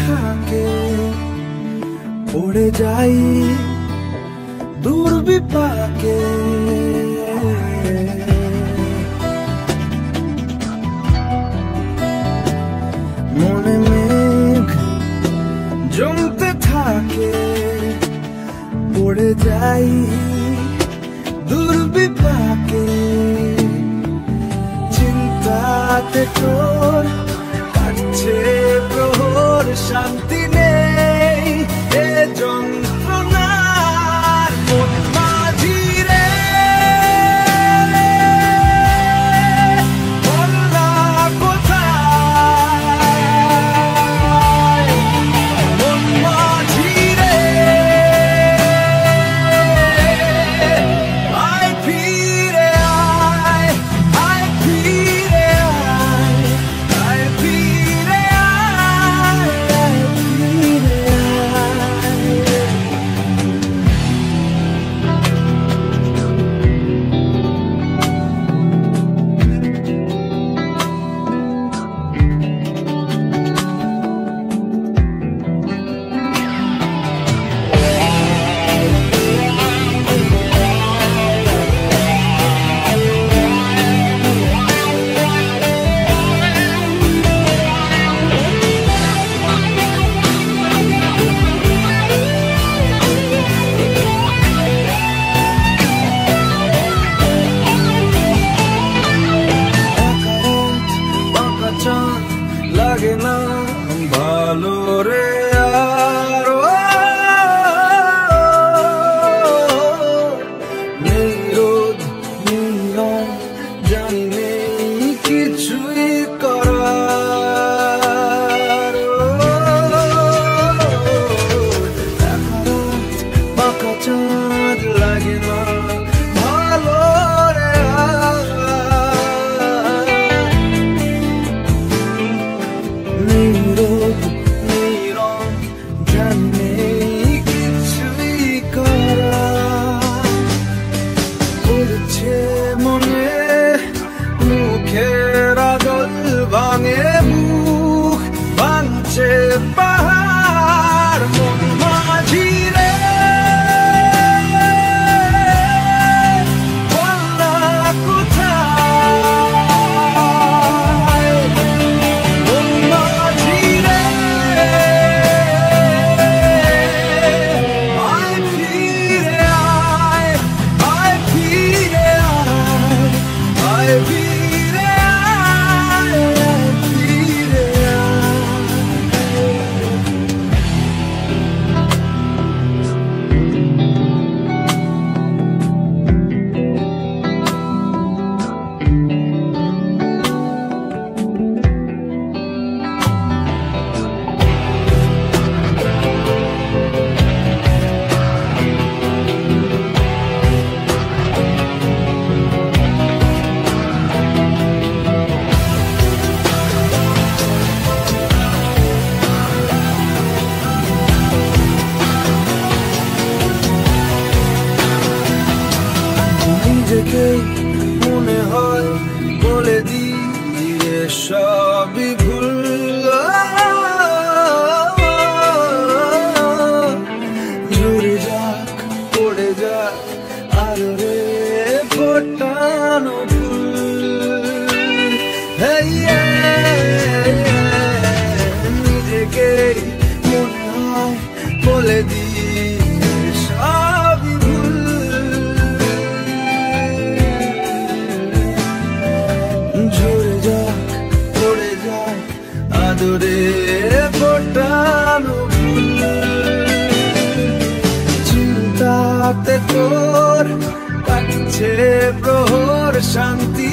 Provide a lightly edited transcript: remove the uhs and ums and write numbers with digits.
থাকে পড়ে যাই দূর বিপাকে। মনে মেঘ জমতে থাকে পড়ে যাই দূর বিপাকে। চিন্তাতে তোর কাটছে প্রহর, শান্তি নেই এ যন্ত্রণার মন মাঝি রে। বলনা কোথায় মন মাঝি রে। আয় ফিরে আয়, আয় ফিরে আয়, আয় ফিরে আয়, আয় ফিরে আয়। লাগে না ভালো রে আর, নেই রোদ নেই রং, জানি নেই কিছুই করার। বাঁকা চাঁদ লাগে না ভালো রে আর, নেই রোদ নেই রং, জানি নেই কিছুই করা। পড়ছে মনে মুখের আদল, ভাঙে মুখ ভাঙছে পাহাড় মন মাঝি রে। বলনা কোথায় মন মাঝি রে। আয় ফিরে আয়, আয় ফিরে আয়, আয় ফিরে আয়, আয় ফিরে আয়। নিজেকে মনে হয় বলে দিয়ে সবই ভুল, ঝরে যাক পড়ে যাক আদরে ফোটানো ফুল। নিজেকে মনে হয় বলে দিয়ে সবই ভুল, ঝরে যাক পড়ে যাক আদরে ফোটানো ফুল। চিন্তাতে তোর কাটছে প্রহর, শান্তি